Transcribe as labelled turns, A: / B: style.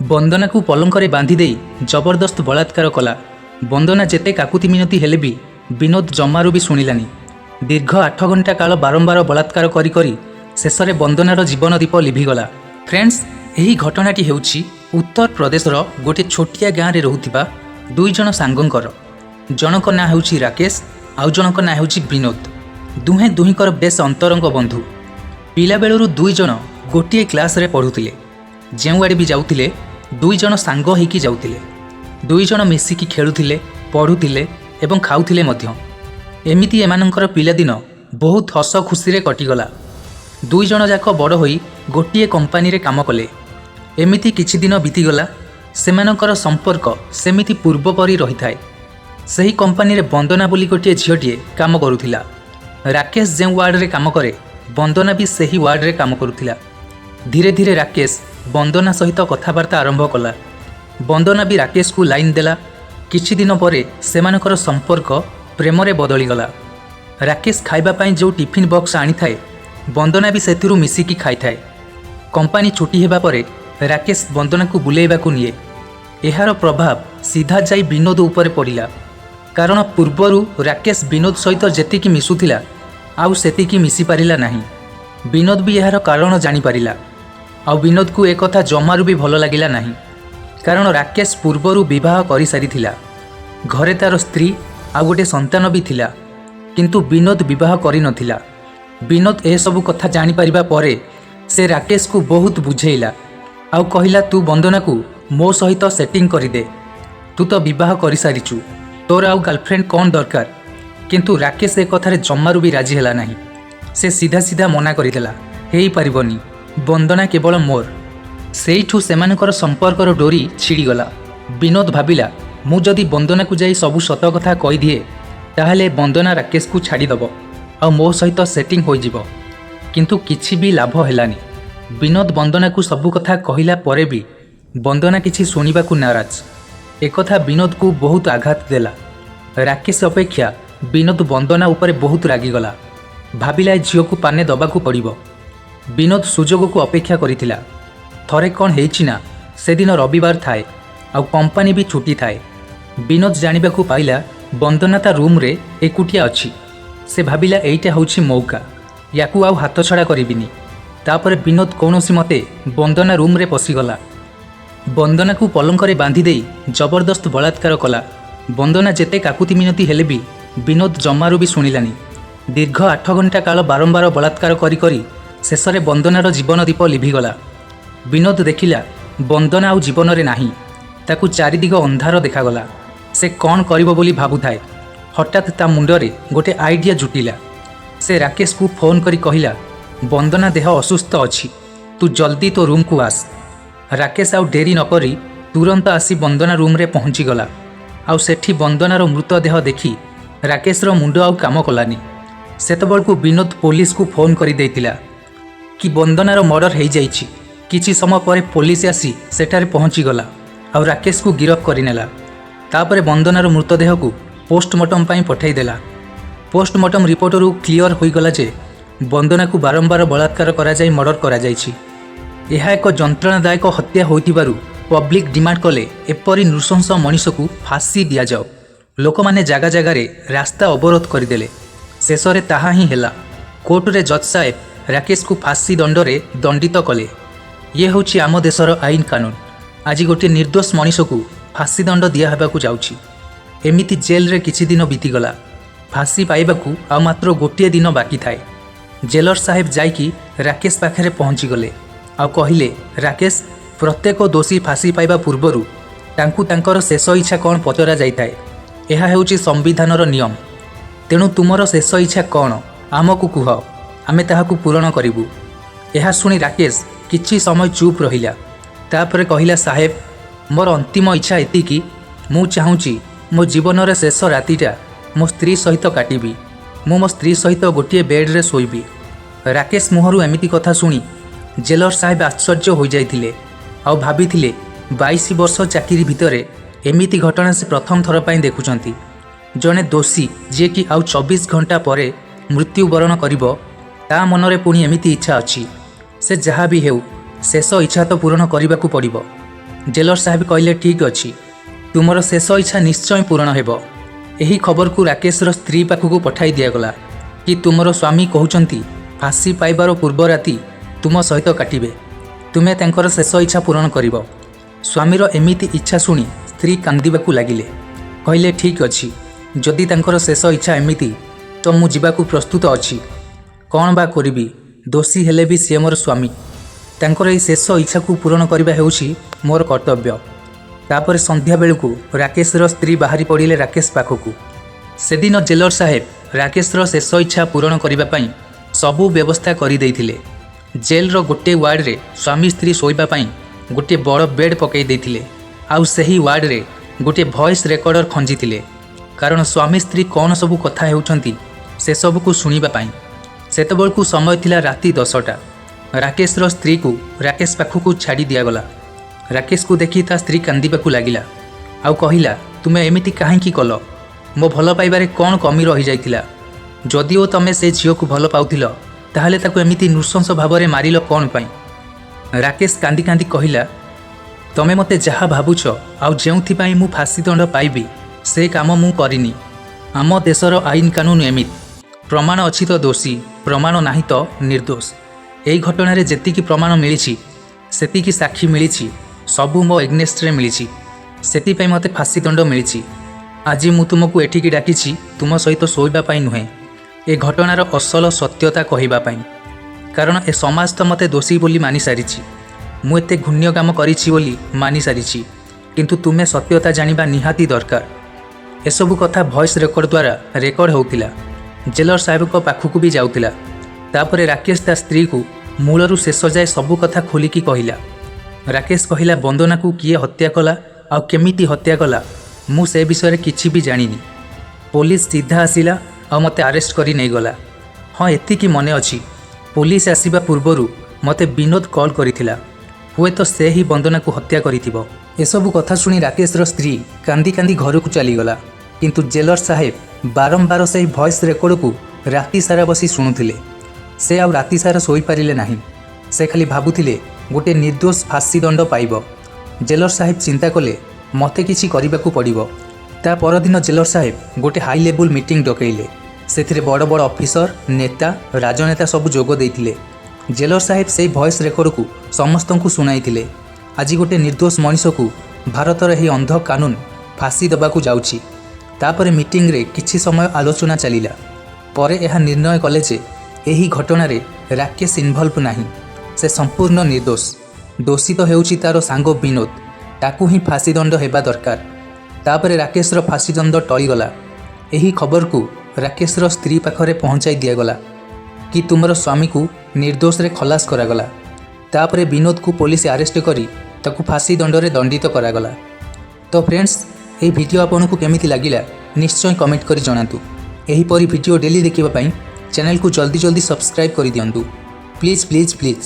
A: बंदना को पलंकरे बांधी दे जबरदस्त बलात्कार कला। बंदना जेते काकुति मिनती हेले भी विनोद जमारू भी शुणिलानी। दीर्घ 8 घंटा काल बारंबार बलात्कार करी करी शेष में बंदनार जीवन दीप लिभिगला। फ्रेंड्स, यही घटनाटी हेउछि उत्तर प्रदेशर गोटे छोटिया गाँव में रोहुथिबा दुई जन सांगंकर। जनक ना हेउछि राकेश, आउ जनक ना हेउछि विनोद। दुहे दुहिंकर बेस अंतरंग बंधु। पिला बेलुरु दुई जन गोटिए क्लास रे पढ़ुथिले। जेउ आड़े भी जाउथिले दुई जन सांग होइकी जाउथिले। दुई जन मिसिकी खेलुथिले, पढ़ुथिले एवं खाउथिले मध्य। एमिति एमानंकर पिलादिन बहुत हस खुशी रे कटिगला। दुई जन जाक बड़ होई गोटिए कंपानी रे काम कले। एमिति किछि दिन बीतीगला। सेमानंकर संपर्क सेमिति पूर्व परी रही थाए। सही कंपानी रे बंदना बोली गोटिए झियोटिए काम करुथिला। राकेश जेउ वार्ड रे काम करे, बंदना भी सही वार्ड रे काम करुथिला। धीरे धीरे राकेश बंदना सहित कथबार्ता आरंभ कला। बंदना भी राकेश को लाइन देला। किछि दिन परे सेमानकर संपर्क प्रेम रे बदली गला। राकेश खाइबा पई जो टिफिन बॉक्स आनी थाए, बंदना भी सेथिरु मिसिकी खाई थाए। कंपानी छुट्टी हेबा परे राकेश बंदना को बुलेइबा को निये। एहार प्रभाव सीधा जाई विनोद उपरे पड़िला। कारण पूर्वरु राकेश विनोद सहित जेतिकी मिसुथिला आउ सेतिकी मिसी पारिला नाही। विनोद भी एहार कारण जानी पारिला। आउ विनोद को एक कथा जमारू भी भल लगिला नाही। कारण राकेश पूर्वरु विवाह करि सारिथिला। घरे तार स्त्री आउ गोटे संतान भी थिला, किंतु विनोद विवाह करि नथिला। विनोद ए सब कथा जानी परिबा परे से राकेश को बहुत बुझेइला। आउ कहिला, तू बंदना को मो सहित सेटिंग करि दे। तू तो विवाह करि सारिचु, तोर आउ गर्लफ्रेंड कौन दरकार। किंतु राकेश ए कथारे जमारू भी राजी हेला नाही। से सीधा सीधा मना करिदेला, हेई पारिबनी, बंदना केवल मोर। सेइठु सेमानकर संपर्कर डोरी छिड़ीगला। विनोद भाविला, मु जदि बंदना को जाई सबु सत कथा कहि दिए ताहले बंदना राकेश को छाड़ीदेव आ मो सहित सेटिंग हो जिवो। किंतु किछि भी लाभ हेलानी। विनोद बंदना को सबु कथा कहिला परे भी बंदना किछि सुनिबा को नाराज। एक कथा विनोद को बहुत आघात देला। राकेश अपेक्षा विनोद बंदना उपरे बहुत रागीगला। भाविला झील को पाने दबाकू पड़िबो। विनोद सुजोग को अपेक्षा करिथिला। थरे कौन हेइछि ना, से दिन रविवार थाए आउ कंपानी भी छुट्टी थाए। विनोद जानिबा को पाइला बंदना ता रूम रे एकुटिया अछि। से भाविला एइटा होछि मौका, याकू आउ हाथ छड़ा करिबिनी। तापर विनोद कौनसी मते बंदना रूम रे पसिगला। बंदना को पलंकरे बांधी देई जबरदस्त बलात्कार कला। बंदना जेते काकुति मिनती हेले भी विनोद जमारू भी शुणिलानी। दीर्घ 8 घंटा काल बारंबार बलात्कार करी करी शेष में बंदनार जीवन दीप लिभिगला। विनोद देखिला बंदना आउ जीवन रे नाही। ताकू चारिदिग अंधार देखागला। से कौन करिबो बोली भाबुथाए। हठात ता मुंडरे गोटे आइडिया जुटिला। से राकेश को फोन करी कहिला, बंदना देह असुस्थ अछि, तू जल्दी तो रूम को आस। राकेश आउ डेरी नकरी तुरंत आसी बंदना रूम रे पहुँची गला। आउ सेठी बंदनार मृतदेह देखी राकेशर मुंड आउ काम कलानी। सेतबेलकू विनोद पुलिस को फोन करी देइतिला कि बंदनार मर्डर हो जाइछि। किछि समय पर पुलिस आसी सेठारे पहुँची गला आउ राकेश को गिरफ्त करिनेला। तापरे बंदनार मृतदेह को पोस्टमार्टम पई पठाई देला। पोस्टमार्टम रिपोर्टरू क्लियर होईगला जे बंदना को बारंबार बलात्कार करा जाई मर्डर करा जाइछि। यह एक जंत्रणादायक हत्या होइतिबारु पब्लिक डिमांड कले एपरी नृशंस मनीष को फांसी दिया जाओ। लोक माने जागा जगारे रास्ता अवरोध करदेले। शेष में ताहा ही हेला। कोर्ट रे जज साहेब राकेश को फांसी दंडरे दंडित कले। ये होछि आम देशर आईन कानून। आज गोटे निर्दोष मनीष को फांसी दंड दिया हेबाकू जाउछि। एमिति जेल रे किछि दिन बीतीगला। फांसी पाइबाकू आ मात्र गोटे दिन बाकी थाए। जेलर साहेब जाइकी राकेश पाखरे पहुँची गले आ कहिले, राकेश, प्रत्येक दोषी फांसी पाइबा पूर्वरु तांकू तांकर शेष इच्छा कौन पचरा जाइथाए। एहा हेउछि संविधानर नियम। तेणु तुमर शेष इच्छा कौन आमको कुह, आमे ताहाकू पूरण करिबु। एहा सुनी राकेश किछि समय चुप रहिला। तापर कहिला, साहेब, मोर अंतिम इच्छा एतिकी, मु चाहूँची मो जीवनर शेष रातिटा मो स्त्री सहित काटिबी। मु मो स्त्री सहित गोटे बेड्रे शोइबी। राकेश मुहरु एमिति कथा शुणी जेलर साहेब आश्चर्य हो जाइथिले आउ भाबिथिले 22 वर्ष चाकरी भितरे एमिति घटना से प्रथम थर पाई देखुचंती। जड़े दोषी जे कि आउ 24 घंटा परे मृत्युवरण करिबो, ता मनरे पुणी एमिति इच्छा अछि। से जहाँ भी हेउ शेष इच्छा तो पूरण करने को पड़ो। ଜେଲର ସାହେବ କହିଲେ ଠିକ୍ ଅଛି, ତୁମର ଶେଷ ଇଚ୍ଛା ନିଶ୍ଚୟ ପୂରଣ ହେବ। ଏହି ଖବରକୁ ରାକେଶର ସ୍ତ୍ରୀ ପାଖକୁ ପଠାଇ ଦିଆଗଲା କି ତୁମର ସ୍ୱାମୀ କହୁଛନ୍ତି ଫାଶୀ ପାଇବାର ପୂର୍ବ ରାତି ତୁମ ସହିତ କାଟିବେ। ତୁମେ ତାଙ୍କର ଶେଷ ଇଚ୍ଛା ପୂରଣ କରିବ। ସ୍ୱାମୀର ଏମିତି ଇଚ୍ଛା ଶୁଣି ସ୍ତ୍ରୀ କାନ୍ଦିବାକୁ ଲାଗିଲେ। କହିଲେ ଠିକ୍ ଅଛି, ଯଦି ତାଙ୍କର ଶେଷ ଇଚ୍ଛା ଏମିତି ତ ମୁଁ ଯିବାକୁ ପ୍ରସ୍ତୁତ ଅଛି। କ'ଣ ବା କରିବି, ଦୋଷୀ ହେଲେ ବି ସିଏ ମୋର ସ୍ୱାମୀ। ତାଙ୍କର ଏହି ଶେଷ ଇଚ୍ଛାକୁ ପୂରଣ କରିବା ହେଉଛି ମୋର କର୍ତ୍ତବ୍ୟ। ତାପରେ ସନ୍ଧ୍ୟାବେଳକୁ ରାକେଶର ସ୍ତ୍ରୀ ବାହାରି ପଡ଼ିଲେ ରାକେଶ ପାଖକୁ। ସେଦିନ ଜେଲର ସାହେବ ରାକେଶର ଶେଷ ଇଚ୍ଛା ପୂରଣ କରିବା ପାଇଁ ସବୁ ବ୍ୟବସ୍ଥା କରିଦେଇଥିଲେ। ଜେଲର ଗୋଟିଏ ୱାର୍ଡ଼ରେ ସ୍ୱାମୀ ସ୍ତ୍ରୀ ଶୋଇବା ପାଇଁ ଗୋଟିଏ ବଡ଼ ବେଡ଼୍ ପକାଇ ଦେଇଥିଲେ। ଆଉ ସେହି ୱାର୍ଡ଼ରେ ଗୋଟିଏ ଭଏସ୍ ରେକର୍ଡ଼ର ଖଞ୍ଜିଥିଲେ, କାରଣ ସ୍ୱାମୀ ସ୍ତ୍ରୀ କ'ଣ ସବୁ କଥା ହେଉଛନ୍ତି ସେସବୁକୁ ଶୁଣିବା ପାଇଁ। ସେତେବେଳକୁ ସମୟ ଥିଲା ରାତି 10ଟା। ରାକେଶର ସ୍ତ୍ରୀକୁ ରାକେଶ ପାଖକୁ ଛାଡ଼ି ଦିଆଗଲା। ରାକେଶକୁ ଦେଖି ତା ସ୍ତ୍ରୀ କାନ୍ଦିବାକୁ ଲାଗିଲା ଆଉ କହିଲା, ତୁମେ ଏମିତି କାହିଁକି କଲ? ମୋ ଭଲ ପାଇବାରେ କ'ଣ କମି ରହିଯାଇଥିଲା? ଯଦିଓ ତମେ ସେ ଝିଅକୁ ଭଲ ପାଉଥିଲ, ତାହେଲେ ତାକୁ ଏମିତି ନୃଶଂସ ଭାବରେ ମାରିଲ କ'ଣ ପାଇଁ? ରାକେଶ କାନ୍ଦି କାନ୍ଦି କହିଲା, ତମେ ମୋତେ ଯାହା ଭାବୁଛ ଆଉ ଯେଉଁଥିପାଇଁ ମୁଁ ଫାଶୀ ଦଣ୍ଡ ପାଇବି ସେ କାମ ମୁଁ କରିନି। ଆମ ଦେଶର ଆଇନ କାନୁନ ଏମିତି, ପ୍ରମାଣ ଅଛି ତ ଦୋଷୀ, ପ୍ରମାଣ ନାହିଁ ତ ନିର୍ଦ୍ଦୋଷ। ଏହି ଘଟଣାରେ ଯେତିକି ପ୍ରମାଣ ମିଳିଛି, ସେତିକି ସାକ୍ଷୀ ମିଳିଛି, ସବୁ ମୋ ଏଗ୍ନେଷ୍ଟରେ ମିଳିଛି। ସେଥିପାଇଁ ମୋତେ ଫାଶୀ ଦଣ୍ଡ ମିଳିଛି। ଆଜି ମୁଁ ତୁମକୁ ଏଠିକି ଡାକିଛି ତୁମ ସହିତ ଶୋଇବା ପାଇଁ ନୁହେଁ, ଏ ଘଟଣାର ଅସଲ ସତ୍ୟତା କହିବା ପାଇଁ। କାରଣ ଏ ସମାଜ ତ ମୋତେ ଦୋଷୀ ବୋଲି ମାନି ସାରିଛି। ମୁଁ ଏତେ ଘୃଣ୍ୟ କାମ କରିଛି ବୋଲି ମାନି ସାରିଛି, କିନ୍ତୁ ତୁମେ ସତ୍ୟତା ଜାଣିବା ନିହାତି ଦରକାର। ଏସବୁ କଥା ଭଏସ୍ ରେକର୍ଡ଼ ଦ୍ୱାରା ରେକର୍ଡ଼ ହେଉଥିଲା। ଜେଲର ସାହେବଙ୍କ ପାଖକୁ ବି ଯାଉଥିଲା। ତାପରେ ରାକେଶ ତା ସ୍ତ୍ରୀକୁ ମୂଳରୁ ଶେଷ ଯାଏ ସବୁ କଥା ଖୋଲିକି କହିଲା। ରାକେଶ କହିଲା, ବନ୍ଦନାକୁ କିଏ ହତ୍ୟା କଲା ଆଉ କେମିତି ହତ୍ୟା କଲା ମୁଁ ସେ ବିଷୟରେ କିଛି ବି ଜାଣିନି। ପୋଲିସ ସିଧା ଆସିଲା ଆଉ ମୋତେ ଆରେଷ୍ଟ କରି ନେଇଗଲା। ହଁ, ଏତିକି ମନେ ଅଛି, ପୋଲିସ ଆସିବା ପୂର୍ବରୁ ମୋତେ ବିନୋଦ କଲ୍ କରିଥିଲା। ହୁଏତ ସେ ହିଁ ବନ୍ଦନାକୁ ହତ୍ୟା କରିଥିବ। ଏସବୁ କଥା ଶୁଣି ରାକେଶର ସ୍ତ୍ରୀ କାନ୍ଦି କାନ୍ଦି ଘରକୁ ଚାଲିଗଲା। କିନ୍ତୁ ଜେଲର ସାହେବ ବାରମ୍ବାର ସେହି ଭଏସ୍ ରେକର୍ଡ଼କୁ ରାତି ସାରା ବସି ଶୁଣୁଥିଲେ। ସେ ଆଉ ରାତି ସାରା ଶୋଇପାରିଲେ ନାହିଁ। ସେ ଖାଲି ଭାବୁଥିଲେ ଗୋଟିଏ ନିର୍ଦ୍ଦୋଷ ଫାଶୀ ଦଣ୍ଡ ପାଇବ। ଜେଲର ସାହେବ ଚିନ୍ତା କଲେ, ମୋତେ କିଛି କରିବାକୁ ପଡ଼ିବ। ତା ପରଦିନ ଜେଲର ସାହେବ ଗୋଟିଏ ହାଇ ଲେବୁଲ୍ ମିଟିଂ ଡକାଇଲେ। ସେଥିରେ ବଡ଼ ବଡ଼ ଅଫିସର, ନେତା, ରାଜନେତା ସବୁ ଯୋଗ ଦେଇଥିଲେ। ଜେଲର ସାହେବ ସେହି ଭଏସ୍ ରେକର୍ଡ଼କୁ ସମସ୍ତଙ୍କୁ ଶୁଣାଇଥିଲେ। ଆଜି ଗୋଟିଏ ନିର୍ଦ୍ଦୋଷ ମଣିଷକୁ ଭାରତର ଏହି ଅନ୍ଧ କାନୁନ ଫାଶୀ ଦେବାକୁ ଯାଉଛି। ତାପରେ ମିଟିଂରେ କିଛି ସମୟ ଆଲୋଚନା ଚାଲିଲା। ପରେ ଏହା ନିର୍ଣ୍ଣୟ କଲେ ଯେ ଏହି ଘଟଣାରେ ରାକେଶ ଇନଭଲ୍ଭ ନାହିଁ। ସେ ସମ୍ପୂର୍ଣ୍ଣ ନିର୍ଦ୍ଦୋଷ। ଦୋଷୀ ତ ହେଉଛି ତା'ର ସାଙ୍ଗ ବିନୋଦ, ତାକୁ ହିଁ ଫାଶୀ ଦଣ୍ଡ ହେବା ଦରକାର। ତାପରେ ରାକେଶର ଫାଶୀ ଦଣ୍ଡ ଟଳିଗଲା। ଏହି ଖବରକୁ ରାକେଶର ସ୍ତ୍ରୀ ପାଖରେ ପହଞ୍ଚାଇ ଦିଆଗଲା କି ତୁମର ସ୍ୱାମୀକୁ ନିର୍ଦ୍ଦୋଷରେ ଖଲାସ କରାଗଲା। ତାପରେ ବିନୋଦକୁ ପୋଲିସ ଆରେଷ୍ଟ କରି ତାକୁ ଫାଶୀ ଦଣ୍ଡରେ ଦଣ୍ଡିତ କରାଗଲା। ତ ଫ୍ରେଣ୍ଡସ୍, ଏହି ଭିଡ଼ିଓ ଆପଣଙ୍କୁ କେମିତି ଲାଗିଲା ନିଶ୍ଚୟ କମେଣ୍ଟ କରି ଜଣାନ୍ତୁ। ଏହିପରି ଭିଡ଼ିଓ ଡେଲି ଦେଖିବା ପାଇଁ ଚ୍ୟାନେଲକୁ ଜଲ୍ଦି ସବସ୍କ୍ରାଇବ୍ କରିଦିଅନ୍ତୁ। Please please please.